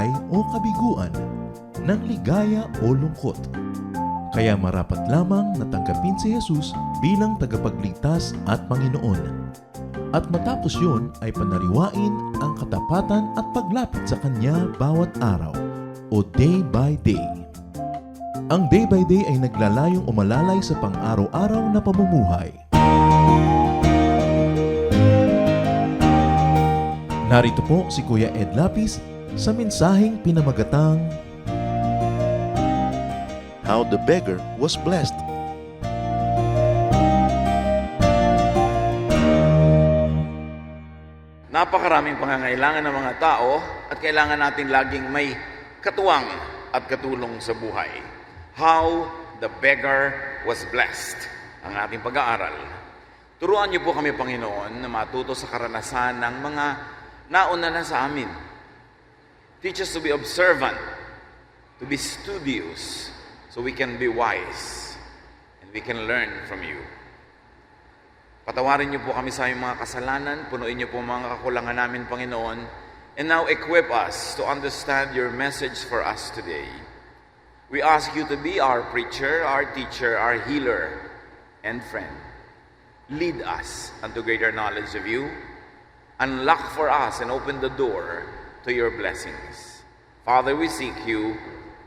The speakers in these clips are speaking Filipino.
buhay o kabiguan, ng ligaya o lungkot. Kaya marapat lamang na tanggapin si Jesus bilang tagapagligtas at Panginoon. At matapos yun ay panariwain ang katapatan at paglapit sa Kanya bawat araw o day by day. Ang day by day ay naglalayong umalalay sa pang-araw-araw na pamumuhay. Narito po si Kuya Ed Lapis sa mensaheng pinamagatang How the Beggar Was Blessed. Napakaraming pangangailangan ng mga tao at kailangan natin laging may katuwang at katulong sa buhay. How the beggar was blessed, ang ating pag-aaral. Turuan niyo po kami, Panginoon, na matuto sa karanasan ng mga nauna na sa amin. Teach us to be observant, to be studious, so we can be wise, and we can learn from you. Patawarin niyo po kami sa aming mga kasalanan, punuin niyo po mga kakulangan namin, Panginoon, and now equip us to understand your message for us today. We ask you to be our preacher, our teacher, our healer, and friend. Lead us unto greater knowledge of you. Unlock for us and open the door to your blessings. Father, we seek you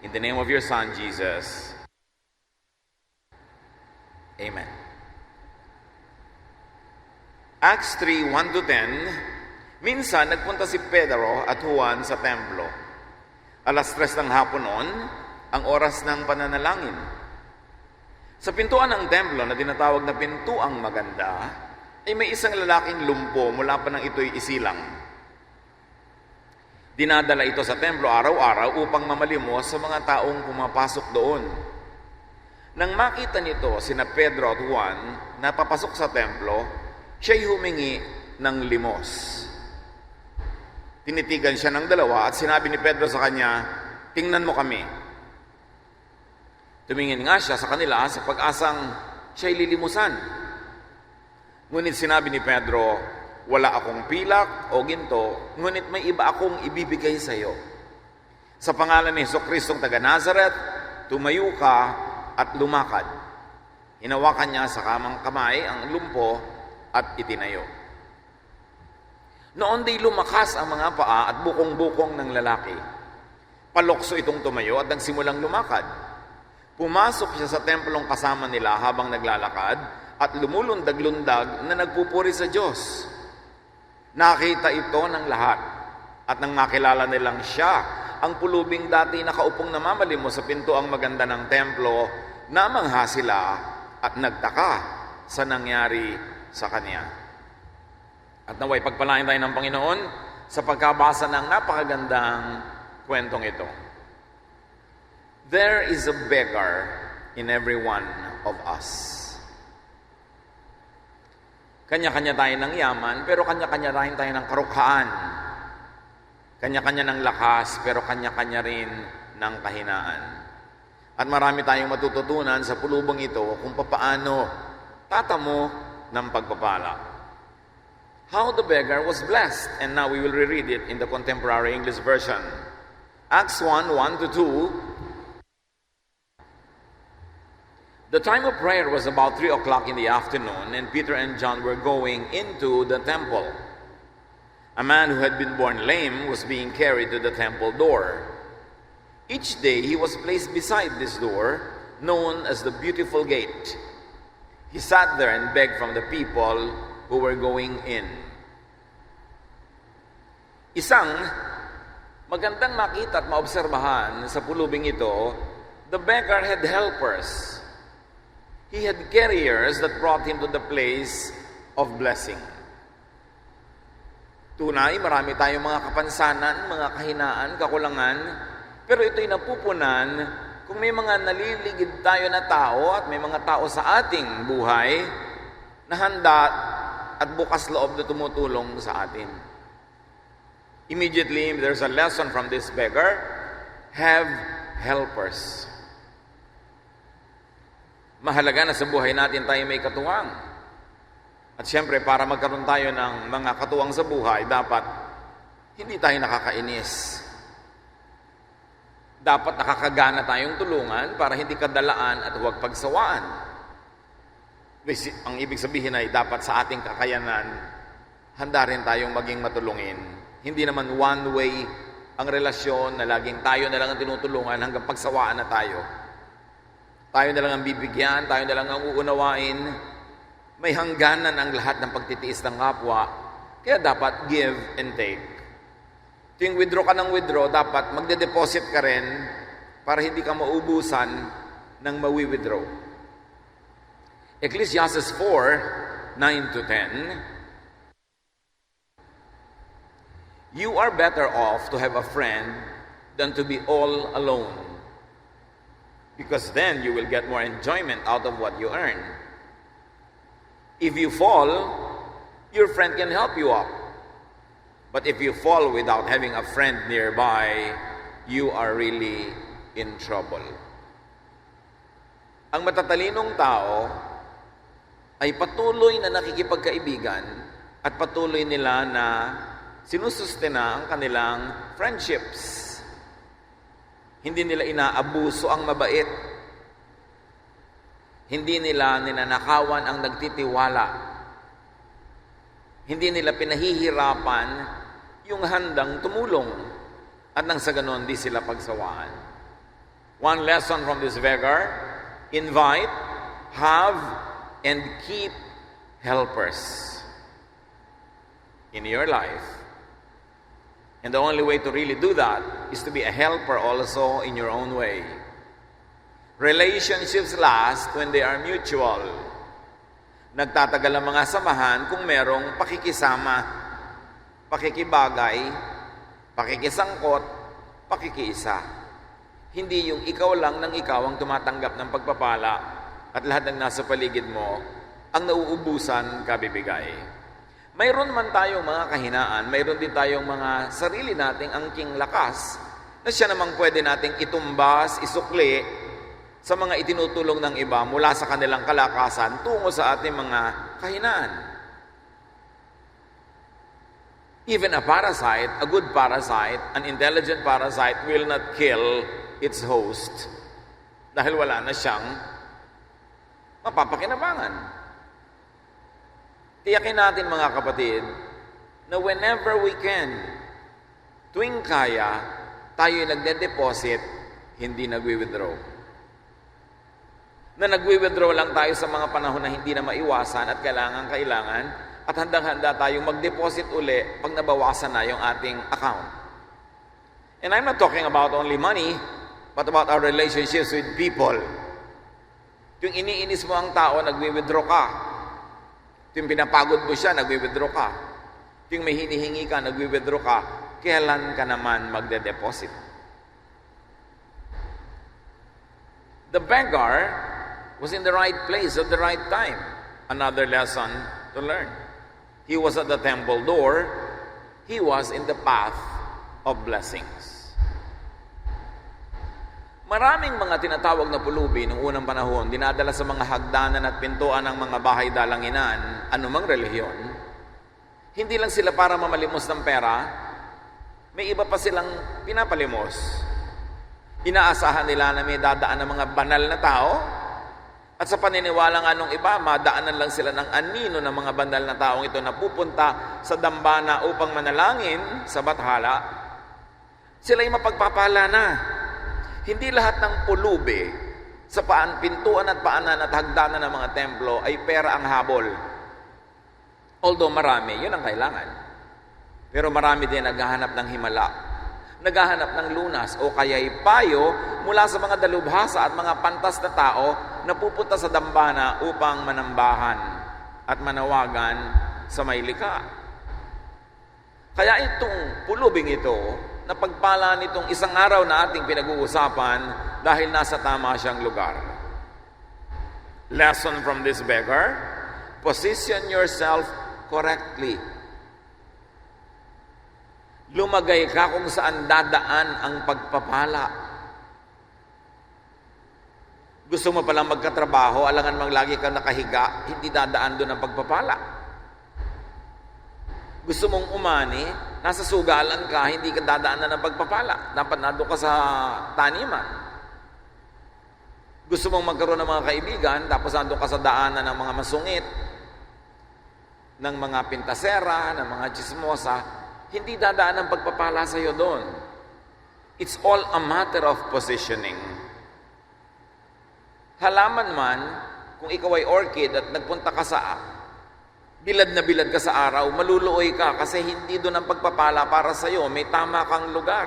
in the name of your Son, Jesus. Amen. Acts 3, 1-10, minsan nagpunta si Pedro at Juan sa templo. Alas 3 ng hapon noon, ang oras ng pananalangin. Sa pintuan ng templo na tinatawag na Pintuang Maganda, ay may isang lalaking lumpo mula pa nang ito'y isilang. Dinadala ito sa templo araw-araw upang mamalimos sa mga taong pumapasok doon. Nang makita nito sina Pedro at Juan na papasok sa templo, siya'y humingi ng limos. Tinitigan siya ng dalawa at sinabi ni Pedro sa kanya, "Tingnan mo kami." Tumingin nga siya sa kanila sa pag-asang siya'y lilimusan. Ngunit sinabi ni Pedro, "Wala akong pilak o ginto, ngunit may iba akong ibibigay sa iyo. Sa pangalan ni Jesucristong taga Nazareth, tumayo ka at lumakad." Hinawakan niya sa kamang kamay ang lumpo at itinayo. Noon di lumakas ang mga paa at bukong-bukong ng lalaki. Palokso itong tumayo at nagsimulang lumakad. Pumasok siya sa templong kasama nila habang naglalakad at lumulundag-lundag na nagpupuri sa Diyos. Nakita ito ng lahat at nang makilala nilang siya, ang pulubing dati nakaupong namamalimos sa Pintuang Maganda ng templo, namangha sila at nagtaka sa nangyari sa kanya. At naway pagpalain tayo ng Panginoon sa pagkabasa ng napakagandang kwentong ito. There is a beggar in every one of us. Kanya-kanya tayo ng yaman, pero kanya-kanya rin tayo ng karukhaan. Kanya-kanya ng lakas, pero kanya-kanya rin ng kahinaan. At marami tayong matututunan sa pulubong ito kung papaano tatamo ng pagpapala. How the beggar was blessed. And now we will reread it in the Contemporary English Version. Acts 1, 1-2. The time of prayer was about 3 o'clock in the afternoon, and Peter and John were going into the temple. A man who had been born lame was being carried to the temple door. Each day he was placed beside this door, known as the Beautiful Gate. He sat there and begged from the people who were going in. Isang magandang makita at maobserbahan sa pulubing ito, the beggar had helpers. He had carriers that brought him to the place of blessing. Tunay, marami tayong mga kapansanan, mga kahinaan, kakulangan, pero ito'y napupunan kung may mga naliligid tayo na tao at may mga tao sa ating buhay na handa at bukas loob na tumutulong sa atin. Immediately, there's a lesson from this beggar. Have helpers. Mahalaga na sa buhay natin tayo may katuwang. At siyempre, para magkaroon tayo ng mga katuwang sa buhay, dapat hindi tayo nakakainis. Dapat nakakagana tayong tulungan para hindi kadalaan at huwag pagsawaan. Ang ibig sabihin ay dapat sa ating kakayanan, handa rin tayong maging matulungin. Hindi naman one way ang relasyon na laging tayo na lang ang tinutulungan hanggang pagsawaan na tayo. Tayo na lang ang bibigyan, tayo na lang ang uunawain. May hangganan ang lahat ng pagtitiis ng kapwa, kaya dapat give and take. Tuwing withdraw ka ng withdraw, dapat magde-deposit ka rin para hindi ka maubusan ng mawi-withdraw. Ecclesiastes 4:9-10, you are better off to have a friend than to be all alone, because then you will get more enjoyment out of what you earn. If you fall, your friend can help you up. But if you fall without having a friend nearby, you are really in trouble. Ang matatalinong tao ay patuloy na nakikipagkaibigan at patuloy nila na sinusustena ang kanilang friendships. Hindi nila inaabuso ang mabait. Hindi nila ninanakawan ang nagtitiwala. Hindi nila pinahihirapan yung handang tumulong at nang sa ganon di sila pagsawaan. One lesson from this beggar: invite, have, and keep helpers in your life. And the only way to really do that is to be a helper also in your own way. Relationships last when they are mutual. Nagtatagal ang mga samahan kung merong pakikisama, pakikibagay, pakikisangkot, pakikiisa. Hindi yung ikaw lang ng ikaw ang tumatanggap ng pagpapala at lahat ng nasa paligid mo ang nauubusan kabibigay. Mayroon man tayong mga kahinaan, mayroon din tayong mga sarili nating angking lakas na siya namang pwede nating itumbas, isukli sa mga itinutulong ng iba mula sa kanilang kalakasan tungo sa ating mga kahinaan. Even a parasite, a good parasite, an intelligent parasite will not kill its host dahil wala na siyang mapapakinabangan. Tiyakin natin mga kapatid na whenever we can, tuwing kaya, tayo nagde-deposit, hindi nagwi-withdraw. Na nagwi-withdraw lang tayo sa mga panahon na hindi na maiwasan at kailangan at handang-handa tayong mag-deposit uli pag nabawasan na yung ating account. And I'm not talking about only money, but about our relationships with people. Yung iniinis mo ang tao, nagwi-withdraw ka. Yung pinapagod mo siya, nagwi-withdraw ka. Yung may hinihingi ka, nagwi-withdraw ka. Kailan ka naman magde-deposit? The beggar was in the right place at the right time. Another lesson to learn. He was at the temple door. He was in the path of blessings. Maraming mga tinatawag na pulubi noong unang panahon, dinadala sa mga hagdanan at pintuan ng mga bahay dalanginan, anumang relihiyon. Hindi lang sila para mamalimos ng pera, may iba pa silang pinapalimos. Inaasahan nila na may dadaan ng mga banal na tao, at sa paniniwala nga nung iba, madaanan lang sila ng anino ng mga banal na taong ito na pupunta sa dambana upang manalangin sa bathala. Sila'y mapagpapala na. Hindi lahat ng pulubi sa pintuan at paanan at hagdanan ng mga templo ay pera ang habol. Although marami, yun ang kailangan. Pero marami din naghahanap ng himala, naghahanap ng lunas o kaya'y payo mula sa mga dalubhasa at mga pantas na tao na pupunta sa dambana upang manambahan at manawagan sa may likha. Kaya itong pulubing ito, napagpala nitong isang araw na ating pinag-uusapan dahil nasa tama siyang lugar. Lesson from this beggar: position yourself correctly. Lumagay ka kung saan dadaan ang pagpapala. Gusto mo palang magkatrabaho, alangan mang lagi kang nakahiga, hindi dadaan doon ang pagpapala. Gusto mong umani, nasa sugalan ka, hindi ka dadaanan ng pagpapala. Dapat nandun ka sa taniman. Gusto mong magkaroon ng mga kaibigan, tapos nandun ka sa daanan ng mga masungit, ng mga pintasera, ng mga chismosa, hindi dadaan ang pagpapala sa iyo doon. It's all a matter of positioning. Halaman man, kung ikaw ay orchid at nagpunta ka sa bilad na bilad ka sa araw, maluluoy ka kasi hindi doon ang pagpapala para sa iyo. May tama kang lugar.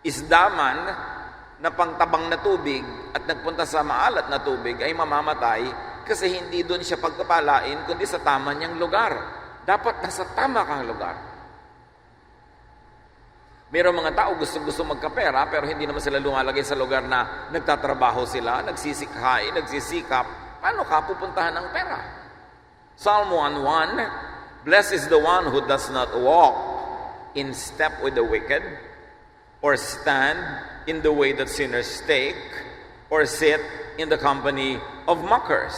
Isda man na pangtabang na tubig at nagpunta sa maalat na tubig ay mamamatay kasi hindi doon siya pagpapalain kundi sa tama niyang lugar. Dapat nasa tama kang lugar. Mayroong mga tao gusto magkapera pero hindi naman sila lumalagay sa lugar na nagtatrabaho sila, nagsisikhay, nagsisikap. Paano ka pupuntahan ng pera? Psalm 1:1, Blessed is the one who does not walk in step with the wicked, or stand in the way that sinners take, or sit in the company of mockers.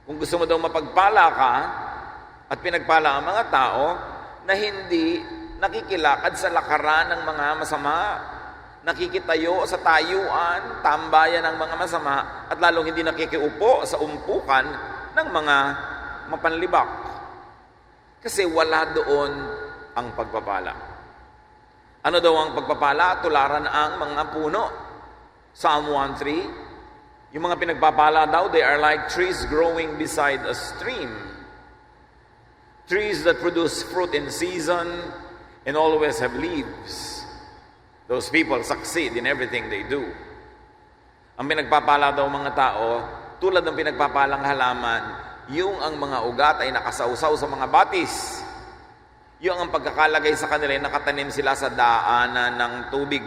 Kung gusto mo daw mapagpala ka, at pinagpala ang mga tao na hindi nakikilakad sa lakaran ng mga masama, nakikitayo sa tayuan, tambayan ng mga masama, at lalong hindi nakikiupo sa umpukan ng mga mapanlibak. Kasi wala doon ang pagpapala. Ano daw ang pagpapala? Tularan ang mga puno. Psalm 1:3, yung mga pinagpapala daw, they are like trees growing beside a stream. Trees that produce fruit in season and always have leaves. Those people succeed in everything they do. Ang pinagpapala daw mga tao, tulad ng pinagpapalang halaman, yung ang mga ugat ay nakasawsaw sa mga batis. Yung ang pagkakalagay sa kanila ay nakatanim sila sa daanan ng tubig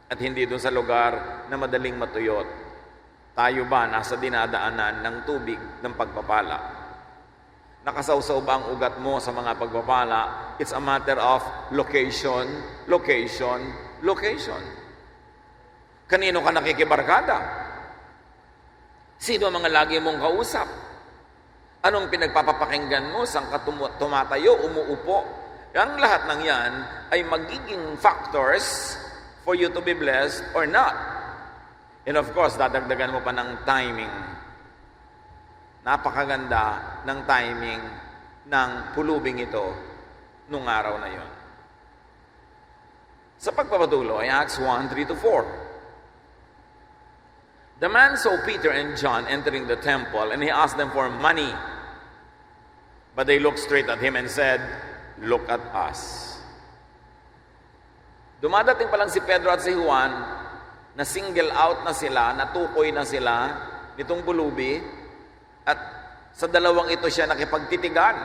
at hindi doon sa lugar na madaling matuyot. Tayo ba nasa dinadaanan ng tubig ng pagpapala? Nakasawsaw ba ang ugat mo sa mga pagpapala? It's a matter of location, location, location. Kanino ka nakikibarkada? Sino ang mga lagi mong kausap? Anong pinagpapapakinggan mo? Saan ka tumatayo, umuupo? Ang lahat ng yan ay magiging factors for you to be blessed or not. And of course, dadagdagan mo pa ng timing. Napakaganda ng timing ng pulubing ito nung araw na yon. Sa pagpapatuloy, Acts 1:3-4. The man saw Peter and John entering the temple, and he asked them for money. But they looked straight at him and said, "Look at us." Dumadating pa lang si Pedro at si Juan, na single out na sila, natukoy na sila nitong pulubi, at sa dalawang ito siya nakipagtitigan.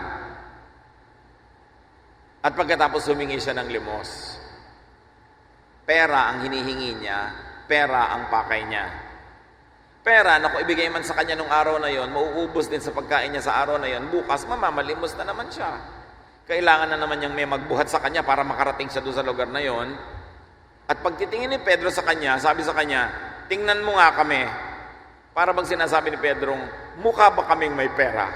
At pagkatapos humingi siya ng limos. Pera ang hinihingi niya, pera ang pakay niya. Pera na kung ibigay man sa kanya nung araw na yon, mauubos din sa pagkain niya sa araw na yon, bukas mamamalimos na naman siya. Kailangan na naman niyang may magbuhat sa kanya para makarating siya doon sa lugar na yon. At pagtitingin ni Pedro sa kanya, sabi sa kanya, tingnan mo nga kami. Para bang sinasabi ni Pedro, mukha ba kaming may pera?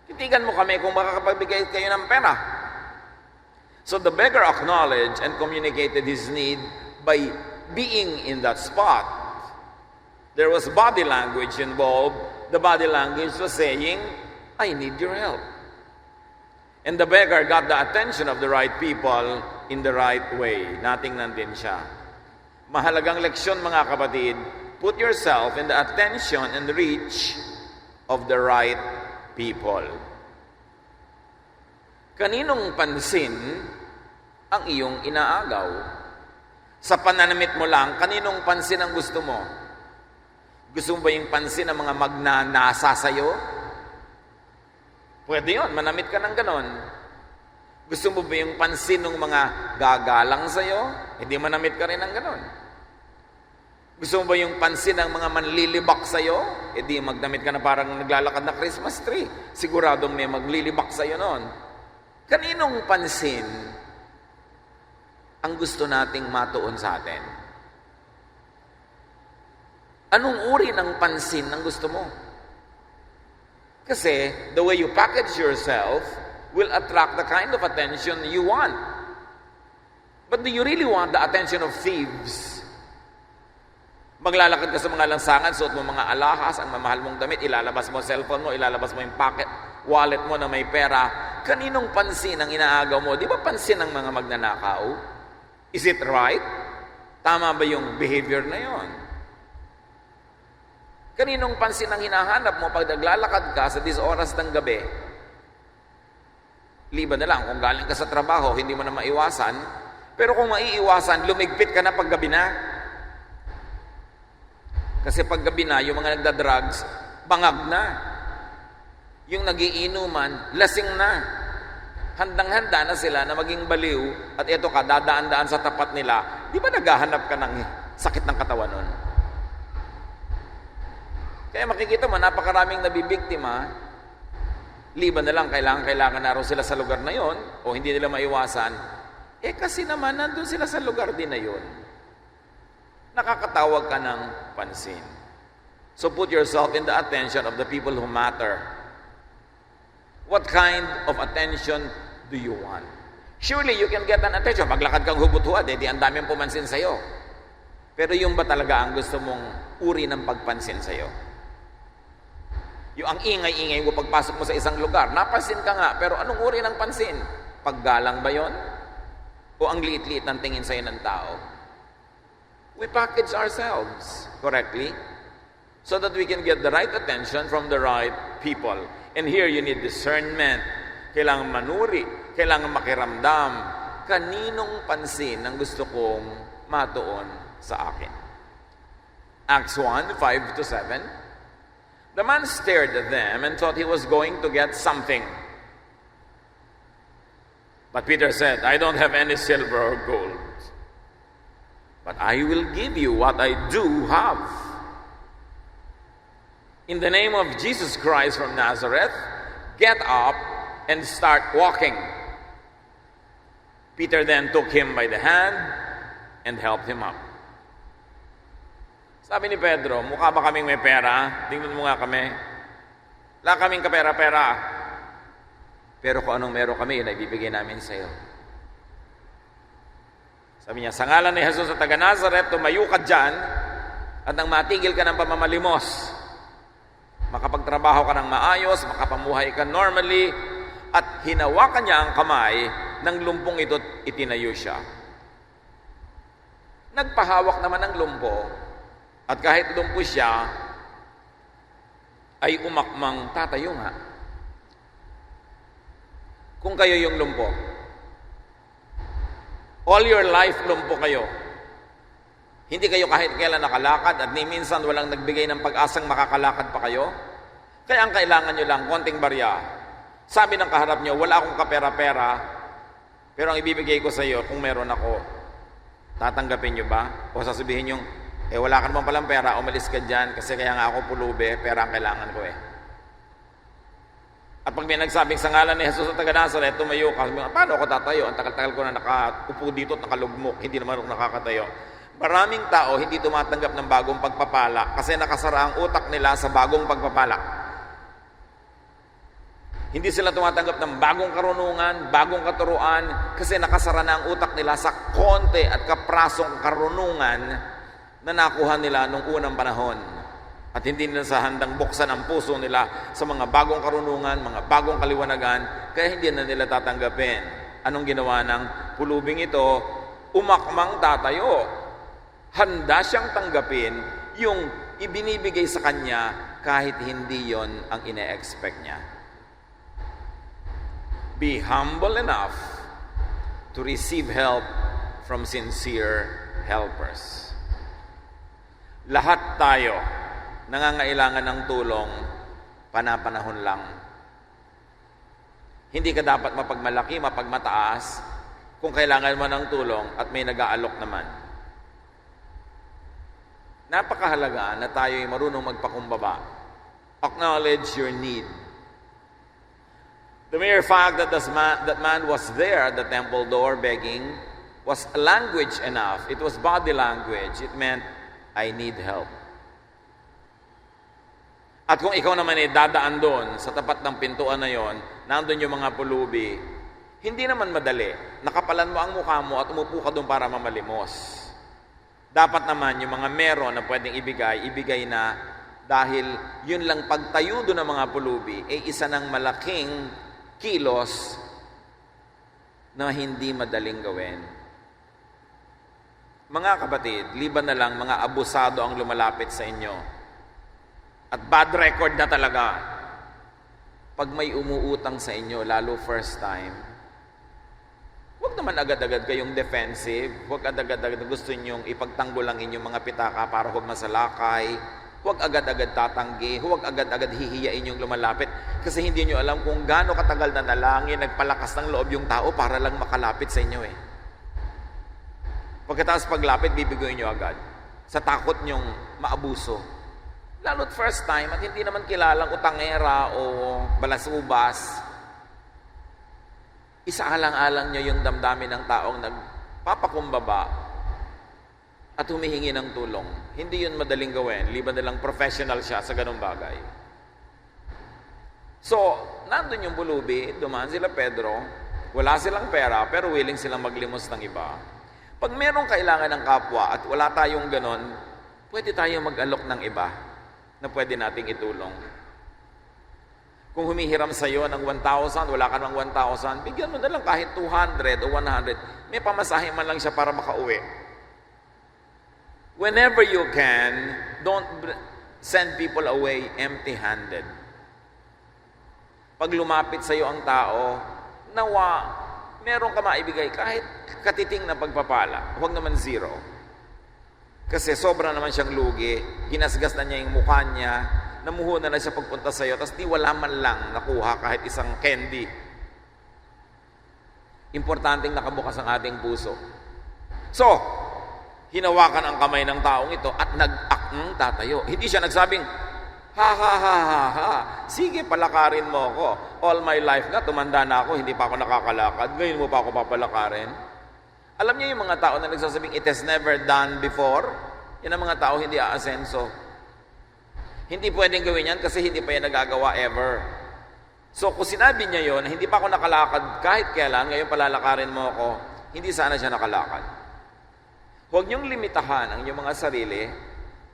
Titigan mo kami kung makakapagbigay kayo ng pera. So the beggar acknowledged and communicated his need by being in that spot. There was body language involved. The body language was saying, I need your help. And the beggar got the attention of the right people in the right way. Natingnan din siya. Mahalagang leksyon mga kapatid, put yourself in the attention and reach of the right people. Kaninong pansin ang iyong inaagaw? Sa pananamit mo lang, kaninong pansin ang gusto mo? Gusto mo ba yung pansin ng mga magnanasa sa'yo? Pwede yun, manamit ka ng ganon. Gusto mo ba yung pansin ng mga gagalang sa'yo? Hindi manamit ka rin ng ganon. Gusto mo ba yung pansin ng mga manlilibak sa'yo? Hindi magdamit ka na parang naglalakad na Christmas tree. Siguradong may maglilibak sa'yo noon. Kaninong pansin ang gusto nating matuon sa atin? Anong uri ng pansin ang gusto mo? Kasi the way you package yourself will attract the kind of attention you want. But do you really want the attention of thieves? Maglalakad ka sa mga lansangan, suot mo mga alahas, ang mamahal mong damit, ilalabas mo cellphone mo, ilalabas mo yung pocket, wallet mo na may pera. Kaninong pansin ang inaagaw mo? Di ba pansin ng mga magnanakaw? Is it right? Tama ba yung behavior na yon? Kaninong pansin ang hinahanap mo pag naglalakad ka sa oras ng gabi? Liban na lang, kung galing ka sa trabaho, hindi mo na maiwasan. Pero kung maiiwasan, lumigpit ka na pag gabi na. Kasi pag gabi na, yung mga nagda-drugs, bangag na. Yung nagiinuman, lasing na. Handang-handa na sila na maging baliw at ito ka, dadaan-daan sa tapat nila. Di ba naghahanap ka ng sakit ng katawan nun? Kaya makikita mo, napakaraming nabibiktima. Liban na lang, kailangan na raw sila sa lugar na yon o hindi nila maiwasan. Kasi naman, nandun sila sa lugar din na yon. Nakakatawag ka ng pansin. So put yourself in the attention of the people who matter. What kind of attention do you want? Surely you can get an attention. Maglakad kang hubot-huad, di ang daming pumansin sa'yo. Pero yung ba talaga ang gusto mong uri ng pagpansin sa'yo? Yung ang ingay-ingay mo pagpasok mo sa isang lugar, napansin ka nga, pero anong uri ng pansin? Paggalang ba yon? O ang liit-liit ng tingin sa'yo ng tao? We package ourselves correctly so that we can get the right attention from the right people. And here you need discernment. Kailangan manuri, kailangan makiramdam. Kaninong pansin ang gusto kong matuon sa akin? Acts 1, 5-7. The man stared at them and thought he was going to get something. But Peter said, I don't have any silver or gold, but I will give you what I do have. In the name of Jesus Christ from Nazareth, get up and start walking. Peter then took him by the hand and helped him up. Sabi ni Pedro, mukha ba kaming may pera? Tingnan mo nga kami. Wala kaming kapera-pera. Pero kung anong meron kami, yun ay bibigay namin sa iyo. Sabi niya, sa ngalan ni Jesus sa taga Nazareth, tumayo ka dyan at nang matigil ka ng pamamalimos. Makapagtrabaho ka ng maayos, makapamuhay ka normally, at hinawakan niya ang kamay ng lumpong ito at itinayo siya. Nagpahawak naman ng lumpo, at kahit lumpo siya, ay umakmang tatayo nga. Kung kayo yung lumpo, all your life lumpo kayo. Hindi kayo kahit kailan nakalakad at ni minsan walang nagbigay ng pag-asang makakalakad pa kayo. Kaya ang kailangan nyo lang, konting barya. Sabi ng kaharap nyo, wala akong kapera-pera, pero ang ibibigay ko sa iyo, kung meron ako, tatanggapin nyo ba? O sasabihin nyo, wala ka naman palang pera, umalis ka dyan, kasi kaya nga ako pulube, pera ang kailangan ko At pag may nagsabing sa ngalan ni Jesus sa taga Nazareth, tumayo ka, paano ako tatayo? Ang tagal-tagal ko na nakaupo dito at nakalugmok, hindi naman ako nakakatayo. Maraming tao hindi tumatanggap ng bagong pagpapala kasi nakasara ang utak nila sa bagong pagpapala. Hindi sila tumatanggap ng bagong karunungan, bagong katuruan, kasi nakasara na ang utak nila sa konti at kaprasong karunungan na nakuha nila nung unang panahon. At hindi nila sa handang buksan ang puso nila sa mga bagong karunungan, mga bagong kaliwanagan, kaya hindi na nila tatanggapin. Anong ginawa ng pulubing ito? Umakmang tatayo. Handa siyang tanggapin yung ibinibigay sa kanya kahit hindi yon ang ine-expect niya. Be humble enough to receive help from sincere helpers. Lahat tayo nangangailangan ng tulong, panapanahon lang. Hindi ka dapat mapagmalaki, mapagmataas, kung kailangan mo ng tulong at may nag-aalok naman. Napakahalaga na tayo'y marunong magpakumbaba. Acknowledge your need. The mere fact that that man was there at the temple door begging was language enough. It was body language. It meant, I need help. At kung ikaw naman ay dadaan doon, sa tapat ng pintuan na yon, nandun yung mga pulubi, hindi naman madali. Nakapalan mo ang mukha mo at umupo ka doon para mamalimos. Dapat naman yung mga meron na pwedeng ibigay, ibigay na dahil yun lang pagtayo doon ng mga pulubi ay isa ng malaking kilos na hindi madaling gawin. Mga kapatid, liban na lang mga abusado ang lumalapit sa inyo. At bad record na talaga. Pag may umuutang sa inyo, lalo first time, huwag naman agad-agad kayong defensive. Huwag agad-agad gusto ninyong ipagtanggol ang inyong mga pitaka para huwag masalakay. Huwag agad-agad tatanggi. Huwag agad-agad hihiyain yung lumalapit. Kasi hindi nyo alam kung gaano katagal na nalangin, nagpalakas ng loob yung tao para lang makalapit sa inyo eh. Pagkatapos paglapit, bibiguin nyo agad. Sa takot nyong maabuso. Lalo't first time at hindi naman kilalang utangera o balasubas. Isaalang-alang nyo yung damdamin ng taong nagpapakumbaba at humihingi ng tulong. Hindi yun madaling gawin, liban na lang professional siya sa ganung bagay. So, nandun yung pulubi, dumaan sila Pedro, wala silang pera, pero willing silang maglimos ng iba. Pag merong kailangan ng kapwa at wala tayong ganon, pwede tayong mag-alok ng iba na pwede nating itulong. Kung humihiram sa iyo ng 1,000, wala ka ng 1,000, bigyan mo na lang kahit 200 o 100. May pamasahe man lang siya para makauwi. Whenever you can, don't send people away empty-handed. Pag lumapit sa iyo ang tao, nawa, meron ka maibigay kahit katiting na pagpapala. Huwag naman zero. Kasi sobra naman siyang lugi, ginasgas na niya yung mukha niya, namuhunan na siya pagpunta sa iyo, tapos di wala man lang nakuha kahit isang candy. Importanteng nakabukas ang ating puso. So, hinawakan ang kamay ng taong ito at nag-akng tatayo. Hindi siya nagsabing, ha ha ha ha ha, sige palakarin mo ako. All my life nga, tumanda na ako, hindi pa ako nakakalakad, ngayon mo pa ako papalakarin. Alam niyo yung mga tao na nagsasabing, it has never done before? Yan ang mga tao hindi aasenso. Hindi pwedeng gawin yan kasi hindi pa yan nagagawa ever. So kung sinabi niya yon, hindi pa ako nakalakad kahit kailan, ngayon palalakarin mo ako, hindi sana siya nakalakad. Huwag niyong limitahan ang inyong mga sarili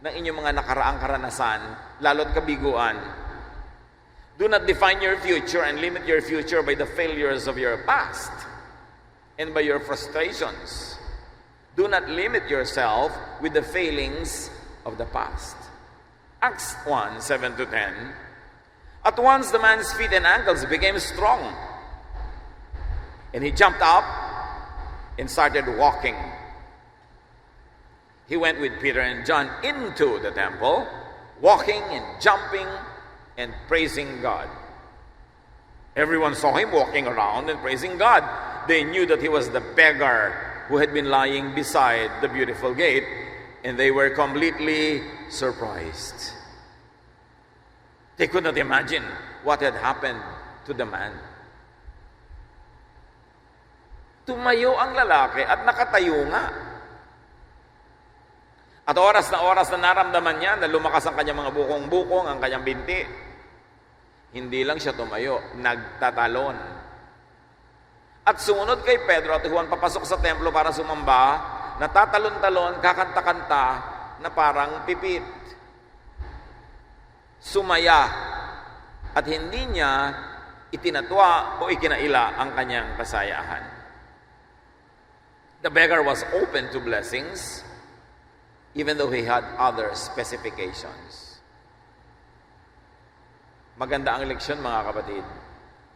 ng inyong mga nakaraang karanasan, lalo't kabiguan. Do not define your future and limit your future by the failures of your past and by your frustrations. Do not limit yourself with the failings of the past. Acts 1, 7-10. At once the man's feet and ankles became strong, and he jumped up and started walking. He went with Peter and John into the temple, walking and jumping and praising God. Everyone saw him walking around and praising God. They knew that he was the beggar who had been lying beside the beautiful gate, and they were completely surprised. They could not imagine what had happened to the man. Tumayo ang lalaki at nakatayo nga. At oras na naramdaman niya na lumakas ang kanyang mga bukong-bukong, ang kanyang binti. Hindi lang siya tumayo, nagtatalon. At sumunod kay Pedro at Juan papasok sa templo para sumamba, natatalon-talon, kakanta-kanta na parang pipit. Sumaya at hindi niya itinatwa o ikinaila ang kanyang kasayahan. The beggar was open to blessings even though he had other specifications. Maganda ang leksyon, mga kapatid.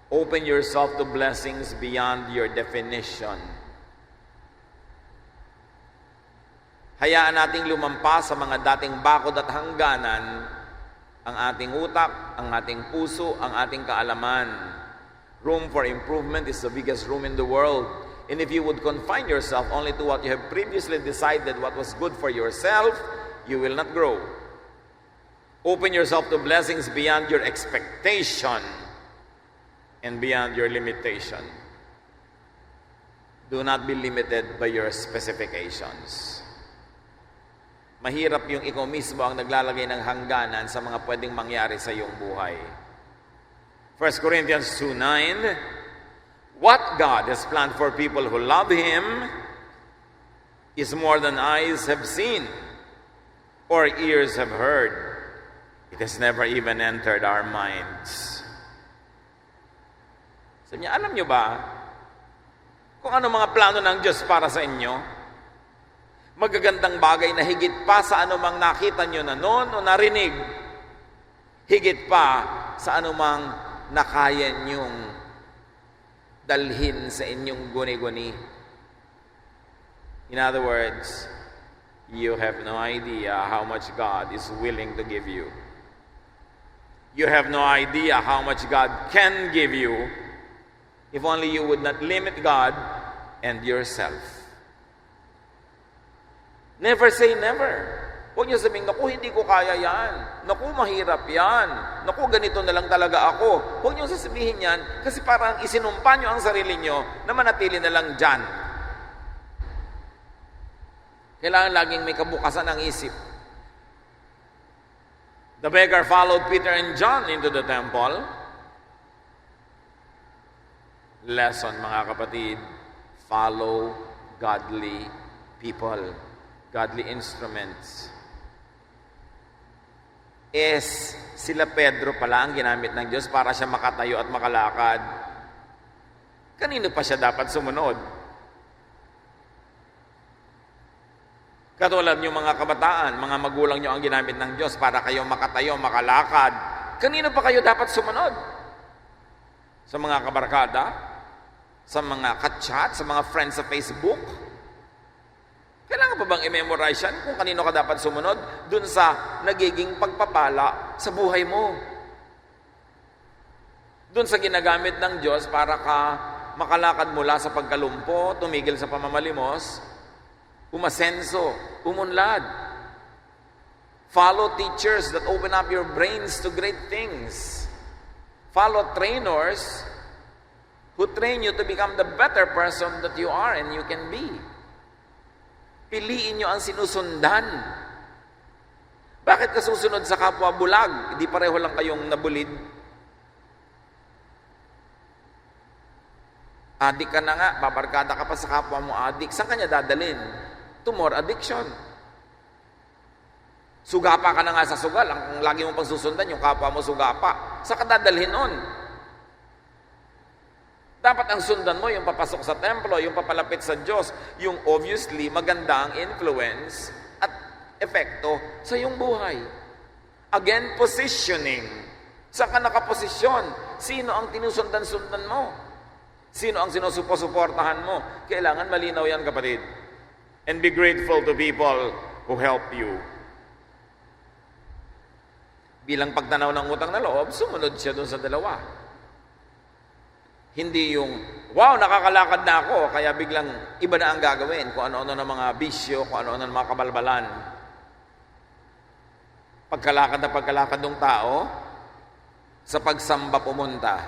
Open yourself to blessings beyond your definition. Hayaan nating lumampas sa mga dating bakod at hangganan ang ating utak, ang ating puso, ang ating kaalaman. Room for improvement is the biggest room in the world. And if you would confine yourself only to what you have previously decided what was good for yourself, you will not grow. Open yourself to blessings beyond your expectation and beyond your limitation. Do not be limited by your specifications. Mahirap yung ikaw mismo ang naglalagay ng hangganan sa mga pwedeng mangyari sa iyong buhay. 1 Corinthians 2:9, what God has planned for people who love Him is more than eyes have seen or ears have heard. It has never even entered our minds. Sabi niya, alam niyo ba kung ano mga plano ng Diyos para sa inyo? Magagandang bagay na higit pa sa anumang nakita nyo na noon o narinig. Higit pa sa anumang nakaya nyong dalhin sa inyong guni-guni. In other words, you have no idea how much God is willing to give you. You have no idea how much God can give you if only you would not limit God and yourself. Never say never. Huwag niyo sabihin, naku, hindi ko kaya yan. Naku, mahirap yan. Naku, ganito na lang talaga ako. Huwag niyo sasabihin yan kasi parang isinumpa niyo ang sarili niyo na manatili na lang dyan. Kailangan laging may kabukasan ng isip. The beggar followed Peter and John into the temple. Lesson, mga kapatid, follow godly people. Godly instruments. Sila Pedro pala ang ginamit ng Diyos para siya makatayo at makalakad. Kanino pa siya dapat sumunod? Katulad niyo mga kabataan, mga magulang niyo ang ginamit ng Diyos para kayo makatayo, makalakad. Kanino pa kayo dapat sumunod? Sa mga kabarkada? Sa mga ka-chat? Sa mga friends sa Facebook? Kailangan pa bang i-memorize yan kung kanino ka dapat sumunod dun sa nagiging pagpapala sa buhay mo? Dun sa ginagamit ng Diyos para ka makalakad mula sa pagkalumpo, tumigil sa pamamalimos, umasenso, umunlad. Follow teachers that open up your brains to great things. Follow trainers who train you to become the better person that you are and you can be. Piliin nyo ang sinusundan. Bakit ka susunod sa kapwa bulag? Hindi pareho lang kayong nabulid. Adik ka na nga, babarkada ka pa sa kapwa mo adik. Saan kanya dadalhin? To more addiction. Sugapa ka na nga sa sugal. Ang lagi mong pagsusundan, yung kapwa mo sugapa. Saan ka dadalhin nun? Dapat ang sundan mo, yung papasok sa templo, yung papalapit sa Diyos, yung obviously magandang influence at epekto sa iyong buhay. Again, positioning. Saan ka nakaposisyon? Sino ang tinusundan-sundan mo? Sino ang sinusuportahan mo? Kailangan malinaw yan, kapatid. And be grateful to people who help you. Bilang pagtanaw ng utang na loob, sumunod siya dun sa dalawa. Hindi yung, wow, nakakalakad na ako, kaya biglang iba na ang gagawin, kung ano-ano ng mga bisyo, kung ano-ano ng mga kabalbalan. Pagkalakad ng tao, sa pagsamba pumunta.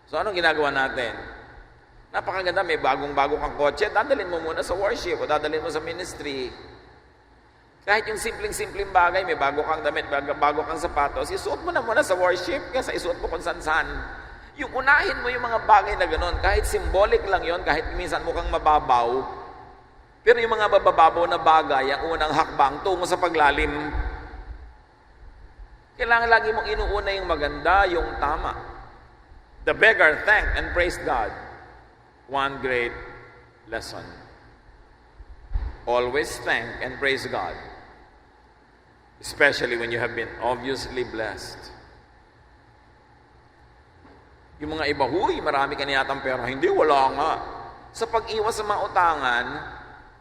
So, anong ginagawa natin? Napakaganda, may bagong-bago kang kotse, dadalhin mo muna sa worship, o dadalhin mo sa ministry. Kahit yung simpleng-simpleng bagay, may bago kang damit, bago kang sapatos, isuot mo na muna sa worship, kasi isuot mo kung san-san. Yung unahin mo yung mga bagay na gano'n, kahit symbolic lang yon, kahit minsan mukhang mababaw, pero yung mga mabababaw na bagay, ang unang hakbang, tungo sa paglalim. Kailangan lagi mong inuuna yung maganda, yung tama. The beggar thanked and praised God. One great lesson. Always thank and praise God. Especially when you have been obviously blessed. Yung mga iba, huy, marami ka niyatang pera. Hindi, wala nga. Sa pag-iwas sa mga utangan,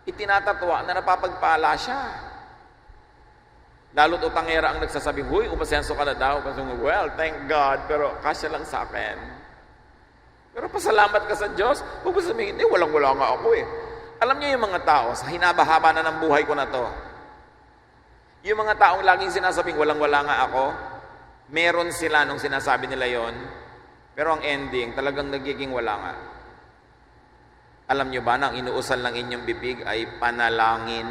itinatatwa na napapagpala siya. Lalo't utangera ang nagsasabing, huy, umasenso ka na daw. Well, thank God, pero kasya lang sa akin. Pero pasalamat ka sa Diyos. Huwag mo sabihin, hindi, walang-wala nga ako eh. Alam niyo yung mga tao, sa hinabahaba na ng buhay ko na to, yung mga taong laging sinasabing walang-wala nga ako, meron sila nung sinasabi nila yon, pero ang ending, talagang nagiging wala nga. Alam nyo ba na ang inuusal ng inyong bibig ay panalangin?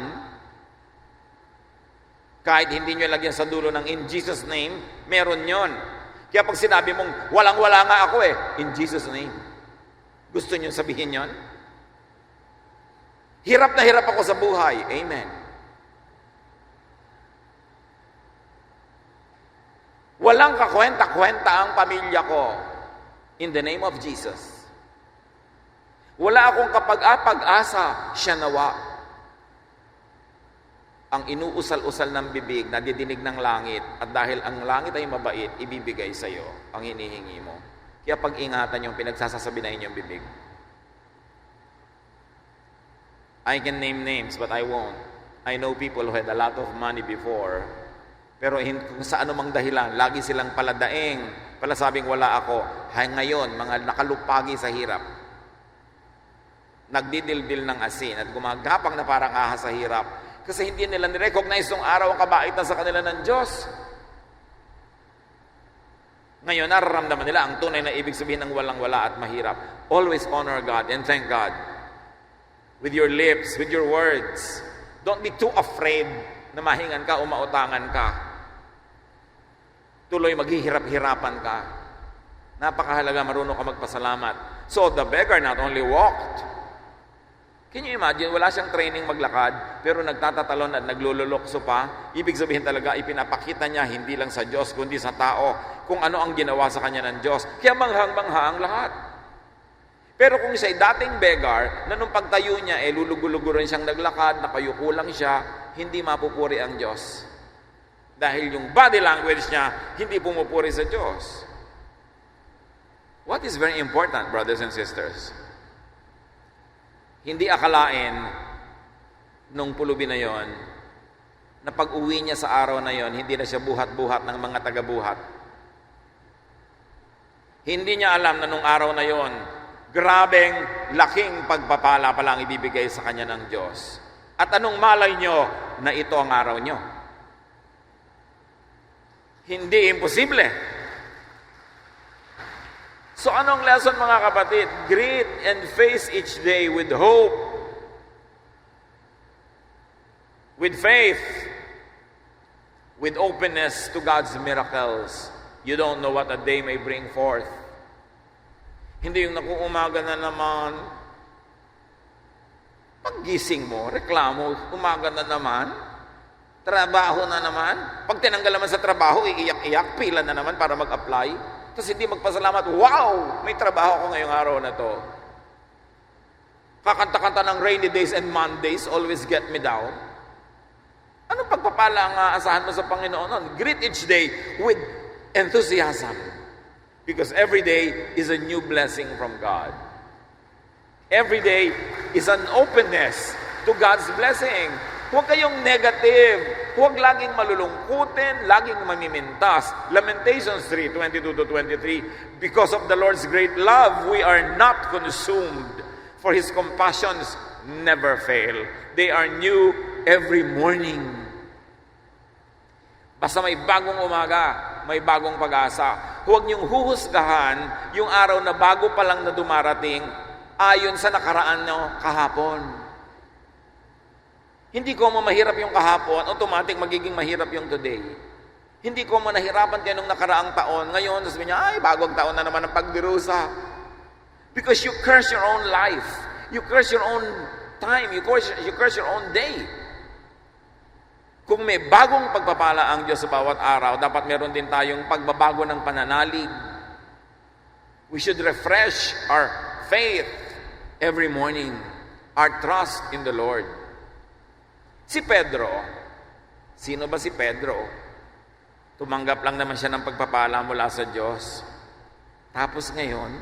Kahit hindi nyo lagyan sa dulo ng in Jesus' name, meron yon. Kaya pag sinabi mong, walang-wala nga ako in Jesus' name. Gusto nyo sabihin yon? Hirap na hirap ako sa buhay. Amen. Walang kakwenta-kwenta ang pamilya ko. In the name of Jesus. Wala akong kapag-pag-asa, siya nawa. Ang inuusal-usal ng bibig, nadidinig ng langit, at dahil ang langit ay mabait, ibibigay sa iyo ang hinihingi mo. Kaya pag-ingatan yung pinagsasasabi na inyong bibig. I can name names, but I won't. I know people who had a lot of money before, pero kung sa anumang dahilan, lagi silang paladaing, palasabing wala ako. Ngayon, mga nakalupagi sa hirap, nagdidildil ng asin at gumagapang na parang ahas sa hirap, kasi hindi nila nirecognize nung araw ang kabaitan sa kanila ng Diyos. Ngayon, nararamdaman nila ang tunay na ibig sabihin ng walang-wala at mahirap. Always honor God and thank God. With your lips, with your words. Don't be too afraid na mahingan ka o mautangan ka. Tuloy maghihirap-hirapan ka. Napakahalaga, marunong ka magpasalamat. So the beggar not only walked, can you imagine, wala siyang training maglakad, pero nagtatatalon at naglululokso pa. Ibig sabihin talaga, ipinapakita niya hindi lang sa Diyos, kundi sa tao, kung ano ang ginawa sa kanya ng Diyos. Kaya manghang-mangha ang lahat. Pero kung siya'y dating beggar, na nung pagtayo niya, luluguluguran siyang naglakad, nakayuko lang siya, hindi mapupuri ang Diyos. Dahil yung body language niya, hindi pumupuri sa Diyos. What is very important, brothers and sisters? Hindi akalain nung pulubi na yon na pag-uwi niya sa araw na yon, hindi na siya buhat-buhat ng mga taga-buhat. Hindi niya alam na nung araw na yon, grabeng laking pagpapala pa lang ibibigay sa kanya ng Diyos. At anong malay nyo na ito ang araw nyo? Hindi imposible. So anong lesson mga kapatid? Greet and face each day with hope, with faith, with openness to God's miracles. You don't know what a day may bring forth. Hindi yung nakuumaga na naman, paggising mo, reklamo, umaga na naman, trabaho na naman, pag tinanggal naman sa trabaho, iiyak-iyak, pila na naman para mag-apply. Tapos hindi magpasalamat, wow, may trabaho ko ngayong araw na to. Kakanta-kanta ng rainy days and Mondays always get me down. Anong pagpapala ang aasahan mo sa Panginoon? Greet each day with enthusiasm. Because every day is a new blessing from God. Every day is an openness to God's blessing. Huwag kayong negative. Huwag laging malulungkutin, laging mamimintas. Lamentations 3:22-23. Because of the Lord's great love, we are not consumed, for His compassions never fail. They are new every morning. Basta may bagong umaga, may bagong pag-asa. Huwag niyong huhusgahan yung araw na bago pa lang na dumarating ayon sa nakaraan nyo kahapon. Hindi ko mahirap yung kahapon, automatic magiging mahirap yung today. Hindi ko nahirapan kayo nung nakaraang taon, ngayon, sabi niya, ay, bagong taon na naman ang pagdirusa. Because you curse your own life. You curse your own time. You curse your own day. Kung may bagong pagpapala ang Diyos sa bawat araw, dapat meron din tayong pagbabago ng pananalig. We should refresh our faith every morning, our trust in the Lord. Si Pedro, sino ba si Pedro? Tumanggap lang naman siya ng pagpapala mula sa Diyos. Tapos ngayon,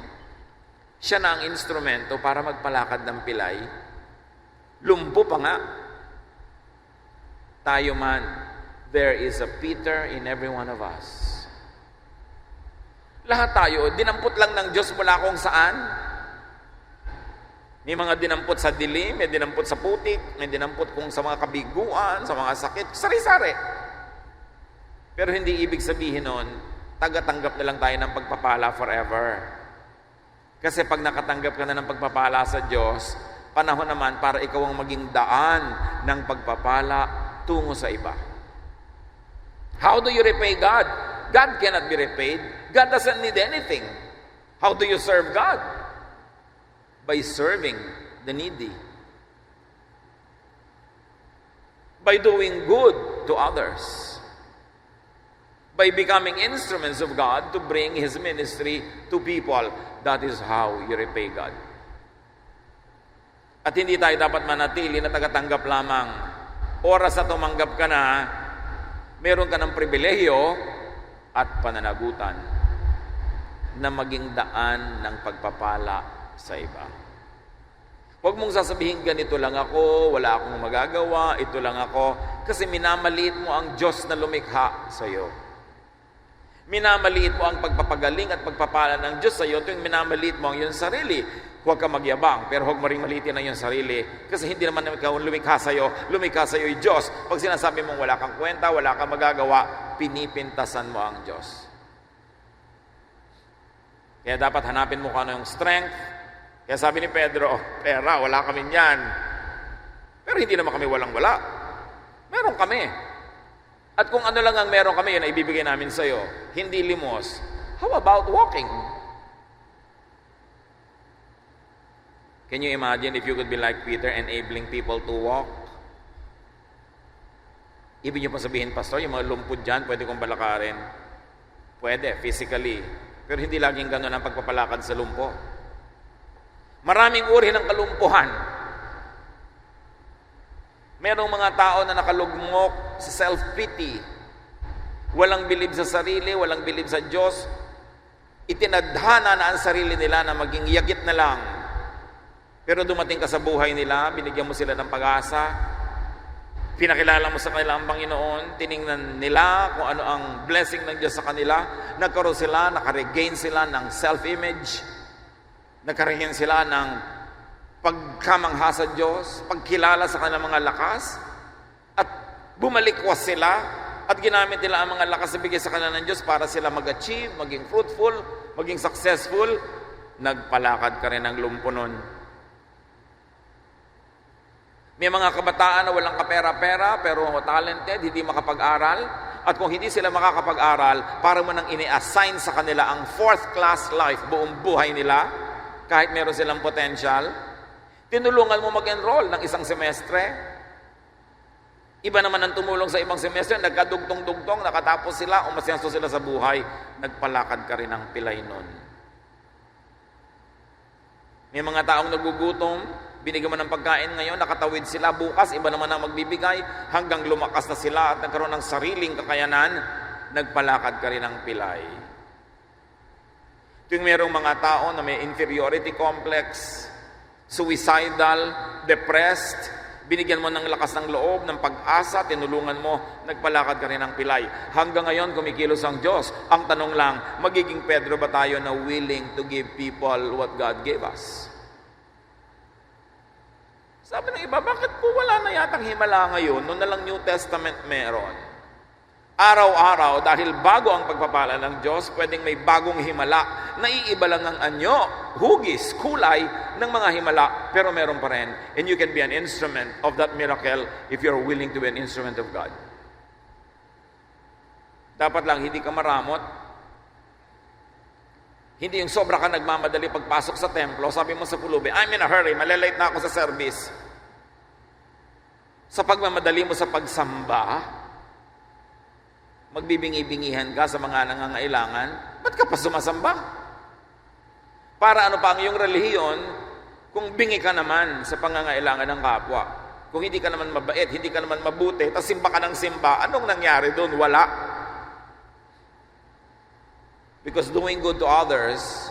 siya na ang instrumento para magpalakad ng pilay. Lumpo pa nga. Tayo man, there is a Peter in every one of us. Lahat tayo, dinampot lang ng Diyos mula kung saan. May mga dinampot sa dilim, may dinampot sa putik, may dinampot kung sa mga kabiguan, sa mga sakit, sari-sari. Pero hindi ibig sabihin nun, tagatanggap na lang tayo ng pagpapala forever. Kasi pag nakatanggap ka na ng pagpapala sa Diyos, Panahon naman para ikaw ang maging daan ng pagpapala tungo sa iba. How do you repay God? God cannot be repaid. God doesn't need anything. How do you serve God? By serving the needy. By doing good to others. By becoming instruments of God to bring His ministry to people. That is how you repay God. At hindi tayo dapat manatili na tagatanggap lamang. Oras na tumanggap ka na, meron ka ng pribilehiyo at pananagutan na maging daan ng pagpapala sa iba. Huwag mong sasabihin, ganito lang ako, wala akong magagawa, ito lang ako, kasi minamaliit mo ang Diyos na lumikha sa iyo. Minamaliit mo ang pagpapagaling at pagpapala ng Diyos sa iyo tuwing minamaliit mo ang iyong sarili. Huwag ka magyabang, pero huwag mo rin maliitin ang iyong sarili kasi hindi naman ikaw lumikha sa iyo ay Diyos. Pag sinasabi mong wala kang kwenta, wala kang magagawa, pinipintasan mo ang Diyos. Kaya dapat hanapin mo kung ano yung strength. Kaya sabi ni Pedro, pera, wala kami niyan. Pero hindi naman kami walang-wala. Meron kami. At kung ano lang ang meron kami, yun ay ibibigay namin sa iyo. Hindi limos. How about walking? Can you imagine if you could be like Peter, enabling people to walk? Ibig niyo pa sabihin, Pastor, yung mga lumpod dyan, pwede kong balakarin. Pwede, physically. Pero hindi laging gano'n ang pagpapalakad sa lumpo. Maraming uri ng kalumpuhan. Merong mga tao na nakalugmok sa self-pity. Walang bilib sa sarili, walang bilib sa Diyos. Itinadhana na ang sarili nila na maging yagit na lang. Pero dumating ka sa buhay nila, binigyan mo sila ng pag-asa, pinakilala mo sa kanila ang Panginoon, tiningnan nila kung ano ang blessing ng Diyos sa kanila, nagkaroon sila, nakaregain sila ng self-image, nagkaroon sila ng pagkamangha sa Diyos, pagkilala sa kanilang mga lakas, at bumalikwas sila, at ginamit nila ang mga lakas na bigay sa kanila ng Diyos para sila mag-achieve, maging fruitful, maging successful. Nagpalakad ka rin ng lumpo nun. May mga kabataan na walang kapera-pera, pero talented, hindi makapag-aral, at kung hindi sila makakapag-aral, para mo nang ini-assign sa kanila ang fourth class life, buong buhay nila, kahit meron silang potential. Tinulungan mo mag-enroll ng isang semestre. Iba naman ang tumulong sa ibang semestre, nagkadugtong-dugtong, nakatapos sila, umasyanso sila sa buhay, nagpalakad ka rin ng pilay nun. May mga taong nagugutom, binigyan mo ng pagkain ngayon, nakatawid sila, bukas, iba naman ang magbibigay, hanggang lumakas na sila at nagkaroon ng sariling kakayanan, nagpalakad ka rin ng pilay. Tuwing merong mga tao na may inferiority complex, suicidal, depressed, binigyan mo ng lakas ng loob, ng pag-asa, tinulungan mo, nagpalakad ka rin ng pilay. Hanggang ngayon, kumikilos ang Diyos. Ang tanong lang, magiging Pedro ba tayo na willing to give people what God gave us? Sabi ng iba, bakit po wala na yatang himala ngayon? Noon na lang New Testament meron. Araw-araw, dahil bago ang pagpapala ng Diyos, pwedeng may bagong himala. Naiiba lang ang anyo, hugis, kulay ng mga himala, pero meron pa rin. And you can be an instrument of that miracle if you're willing to be an instrument of God. Dapat lang, hindi ka maramot. Hindi yung sobra ka nagmamadali pagpasok sa templo, sabi mo sa pulubi, I'm in a hurry, malilate na ako sa service. Sa pagmamadali mo sa pagsamba, magbibingi-bingihan ka sa mga nangangailangan, ba't ka pa sumasamba? Para ano pa ang iyong relihiyon kung bingi ka naman sa pangangailangan ng kapwa? Kung hindi ka naman mabait, hindi ka naman mabuti, tapos simba ka ng simba, anong nangyari doon? Wala. Because doing good to others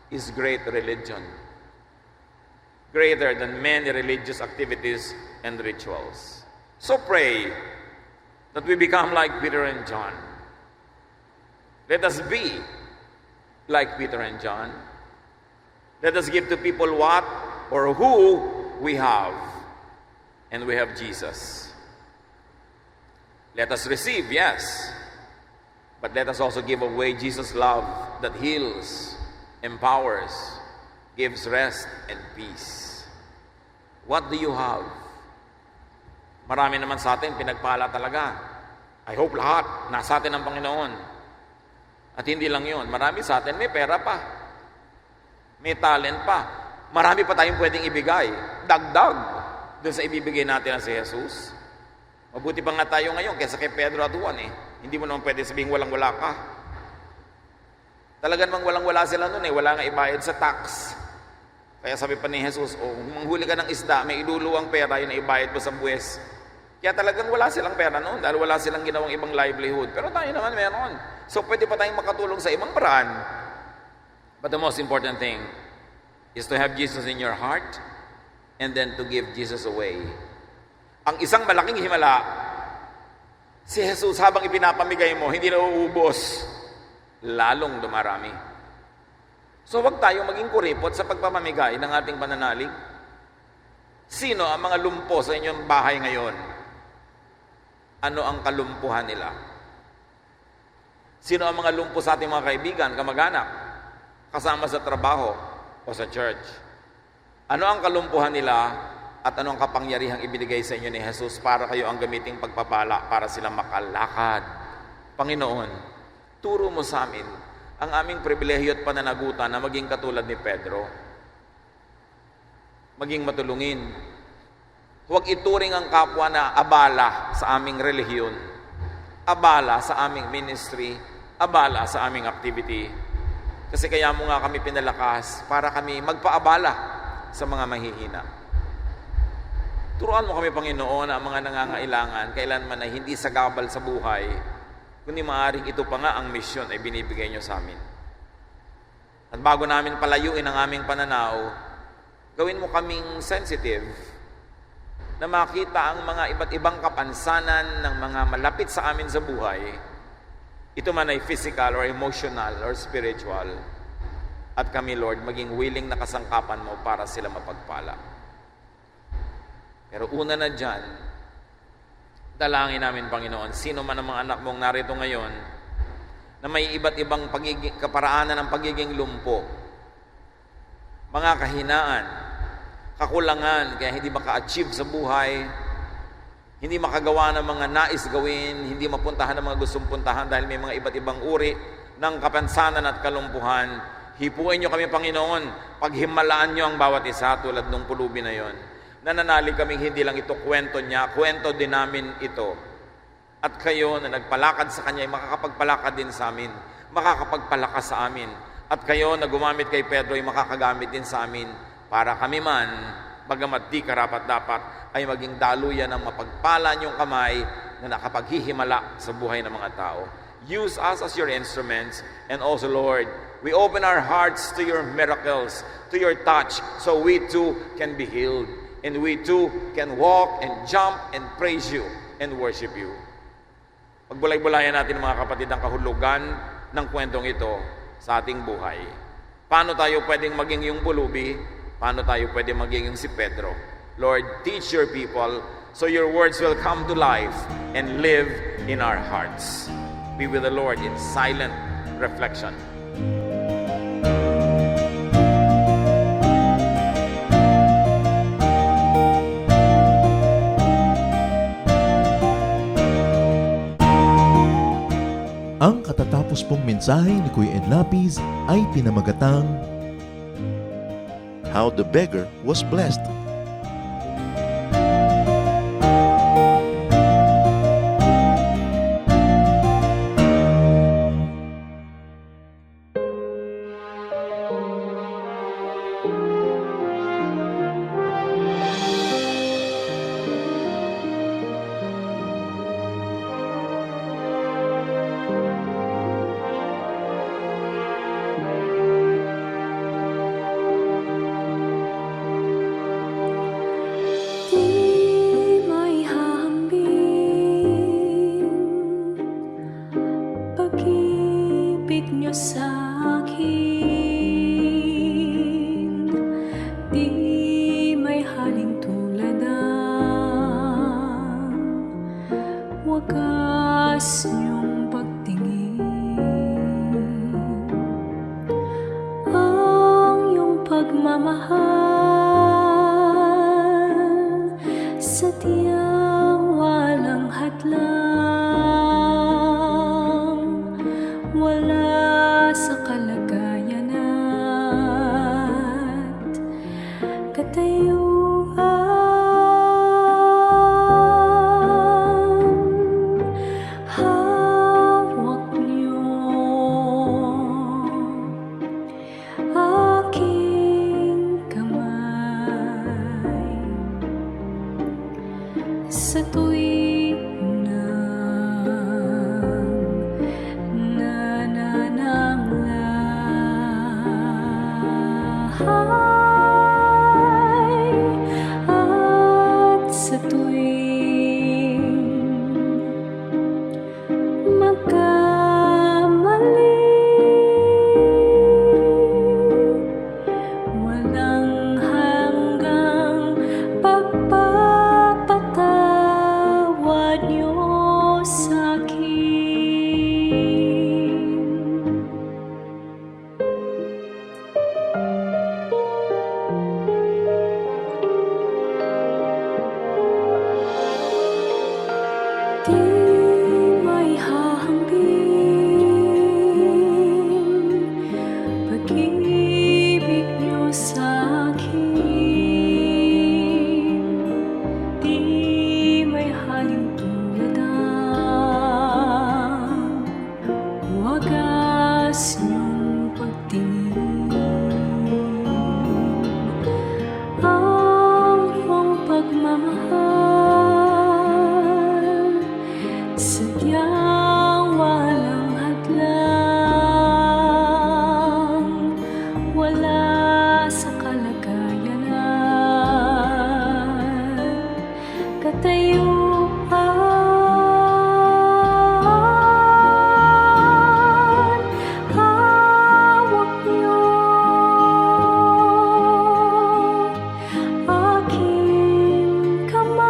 is great religion. Greater than many religious activities and rituals. So pray that we become like Peter and John. Let us be like Peter and John. Let us give to people what or who we have. And we have Jesus. Let us receive, yes. But let us also give away Jesus' love that heals, empowers, gives rest and peace. What do you have? Marami naman sa atin, pinagpala talaga. I hope lahat, nasa atin ang Panginoon. At hindi lang yun, marami sa atin may pera pa. May talent pa. Marami pa tayong pwedeng ibigay. Dagdag dun sa ibibigay natin na si Jesus. Mabuti pa nga tayo ngayon kaysa kay Pedro at Juan eh. Hindi mo naman pwede sabihin walang-wala ka. Talagang mang walang-wala sila nun eh. Wala nga ibayad sa tax. Kaya sabi pa ni Jesus, manghuli ka ng isda, may iluluwang pera, yun na ibayad mo sa buwes. Kaya talagang wala silang pera noon dahil wala silang ginawang ibang livelihood. Pero tayo naman meron. So pwede pa tayong makatulong sa ibang paraan. But the most important thing is to have Jesus in your heart and then to give Jesus away. Ang isang malaking himala, si Jesus habang ipinapamigay mo, hindi na uubos. Lalong dumarami. So wag tayo maging kuripot sa pagpapamigay ng ating pananalig. Sino ang mga lumpo sa inyong bahay ngayon? Ano ang kalumpuhan nila? Sino ang mga lumpo sa ating mga kaibigan, kamag-anak, kasama sa trabaho o sa church? Ano ang kalumpuhan nila at ano ang kapangyarihang ibinigay sa inyo ni Jesus para kayo ang gamiting pagpapala para sila makalakad? Panginoon, turo mo sa amin ang aming pribilehiyo at pananagutan na maging katulad ni Pedro. Maging matulungin. Huwag ituring ang kapwa na abala sa aming relihiyon, abala sa aming ministry, abala sa aming activity. Kasi kaya mo nga kami pinalakas para kami magpaabala sa mga mahihina. Turuan mo kami, Panginoon, ang mga nangangailangan, kailanman ay hindi sagabal sa buhay, kundi maaaring ito pa nga ang misyon ay binibigay nyo sa amin. At bago namin palayuin ang aming pananaw, gawin mo kaming sensitive na makita ang mga iba't ibang kapansanan ng mga malapit sa amin sa buhay, ito man ay physical or emotional or spiritual, at kami, Lord, maging willing na kasangkapan mo para sila mapagpala. Pero una na dyan, dalangin namin, Panginoon, sino man ang mga anak mong narito ngayon na may iba't ibang kaparaanan ng pagiging lumpo, mga kahinaan, kakulangan, kaya hindi maka-achieve sa buhay, hindi makagawa ng mga nais gawin, hindi mapuntahan ng mga gustong puntahan dahil may mga iba't ibang uri ng kapansanan at kalumpuhan. Hipuin nyo kami, Panginoon, paghimalaan nyo ang bawat isa tulad ng pulubi na yon. Nananalig kaming hindi lang ito kwento niya, kwento din namin ito. At kayo na nagpalakad sa Kanya ay makakapagpalakad din sa amin, makakapagpalakas sa amin. At kayo na gumamit kay Pedro ay makakagamit din sa amin para kami man, bagamat di karapat-dapat, ay maging daluyan ng mapagpala niyong kamay na nakapaghihimala sa buhay ng mga tao. Use us as your instruments, and also, Lord, we open our hearts to your miracles, to your touch, so we too can be healed. And we too can walk and jump and praise you and worship you. Pagbulay-bulayan natin mga kapatid ang kahulugan ng kwentong ito sa ating buhay. Paano tayo pwedeng maging yung pulubi? Paano tayo pwedeng maging yung si Pedro? Lord, teach your people so your words will come to life and live in our hearts. Be with the Lord in silent reflection. Ang katatapos pong mensahe ni Kuya Enlapis ay pinamagatang How the Beggar Was Blessed. hawak niyo aking kamay sa tuwing nanananglahay at sa tuwing magkamali, walang hanggang pagpapatawad niyo sa'kin. Di may hahambing pag-ibig niyo sa'kin. Di may halin tulad ang wagas niyong pagtingin. Ang iyong pagmamahal sadyang walang hadlang, wala sa kalagayanan, katayuan, hawak niyo aking kamay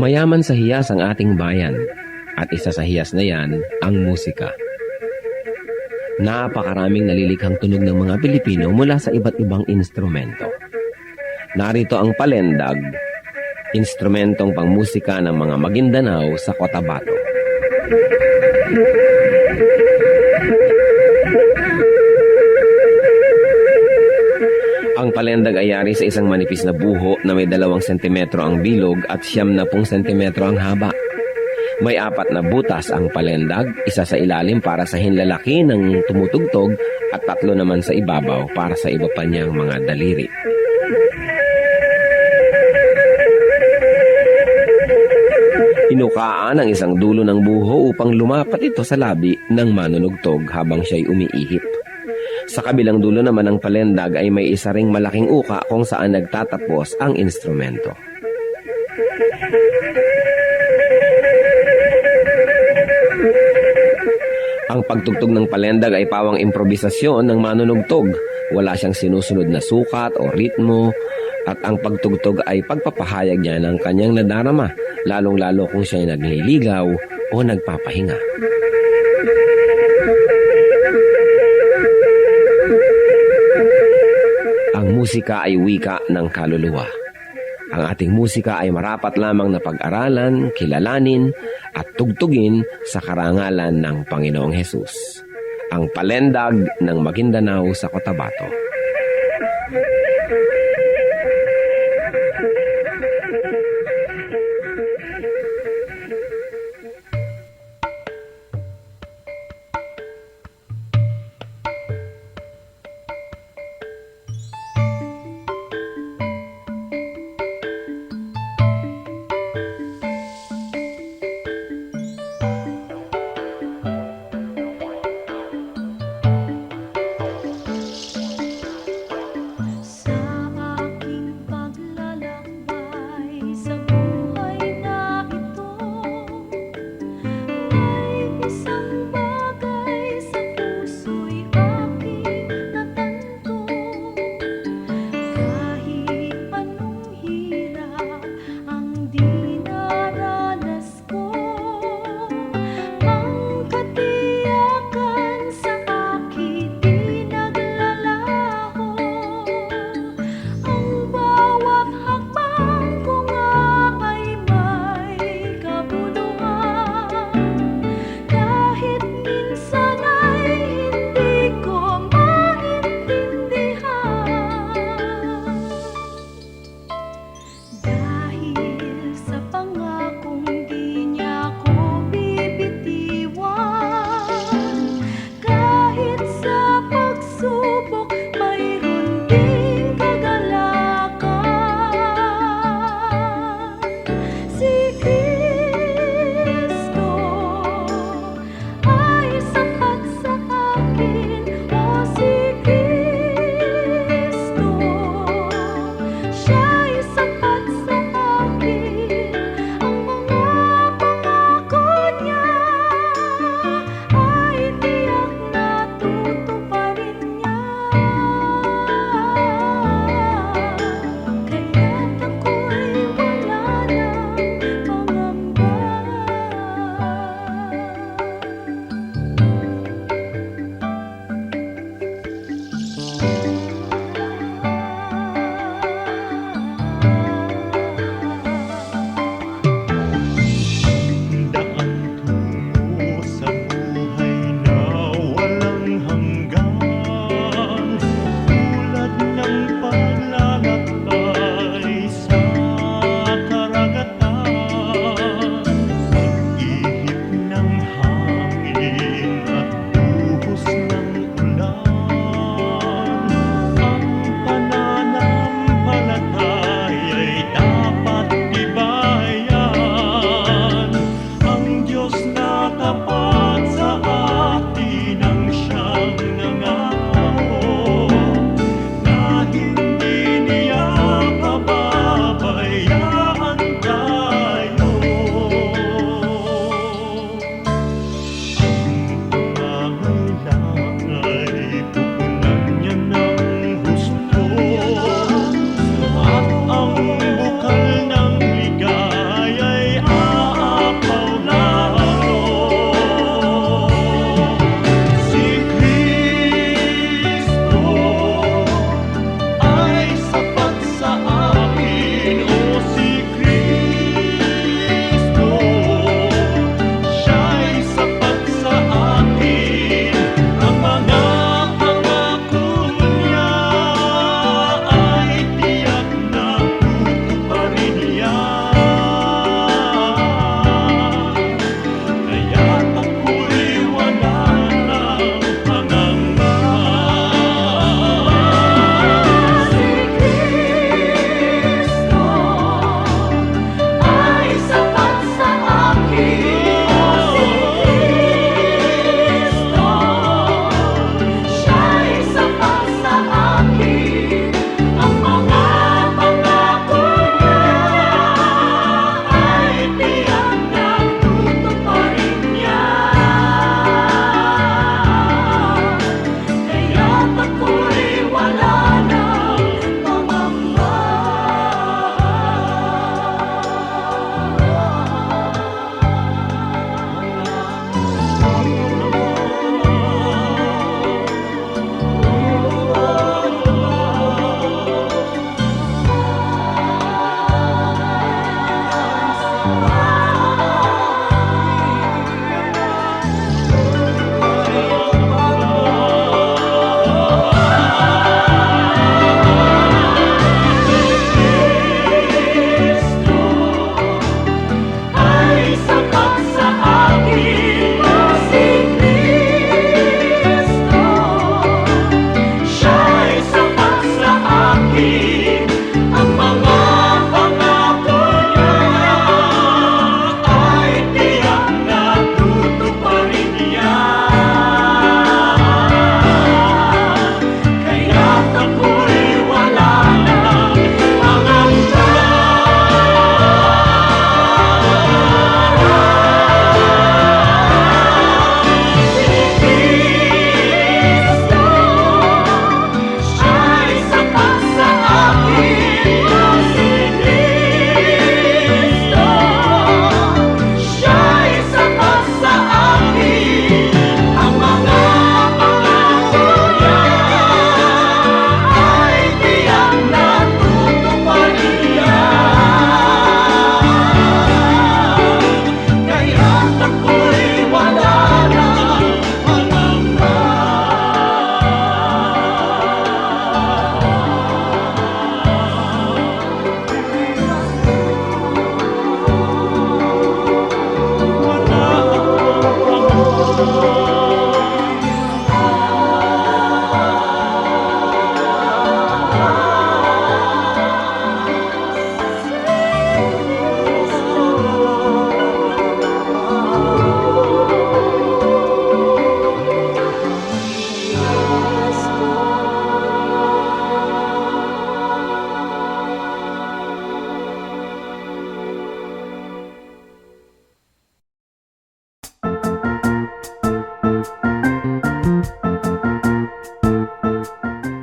Mayaman sa hiyas ang ating bayan at isa sa hiyas na yan ang musika. Napakaraming nalilikhang tunog ng mga Pilipino mula sa iba't ibang instrumento. Narito ang palendag, instrumentong pangmusika ng mga Maguindanao sa Cotabato. Ang palendag ay yari sa isang manipis na buho na may 2 sentimetro ang bilog at 10 sentimetro ang haba. May 4 na butas ang palendag, isa sa ilalim para sa hinlalaki ng tumutugtog at 3 naman sa ibabaw para sa iba pa niyang mga daliri. Inukaan ang isang dulo ng buho upang lumapat ito sa labi ng manunugtog habang siya'y umiihip. Sa kabilang dulo naman ng palendag ay may isa ring malaking uka kung saan nagtatapos ang instrumento. Ang pagtugtog ng palendag ay pawang improbisasyon ng manunugtog. Wala siyang sinusunod na sukat o ritmo at ang pagtugtog ay pagpapahayag niya ng kanyang nadarama, lalong-lalo kung siya'y nagliligaw o nagpapahinga. Ang musika ay wika ng kaluluwa. Ang ating musika ay marapat lamang na pag-aralan, kilalanin, at tugtugin sa karangalan ng Panginoong Hesus. Ang palendag ng Maguindanao sa Cotabato.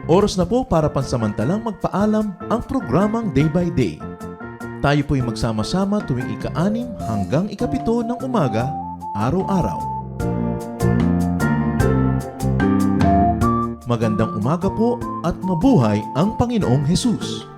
Oras na po para pansamantalang magpaalam ang programang Day by Day. Tayo po'y magsama-sama tuwing ika-6 hanggang ika-7 ng umaga, araw-araw. Magandang umaga po at mabuhay ang Panginoong Hesus!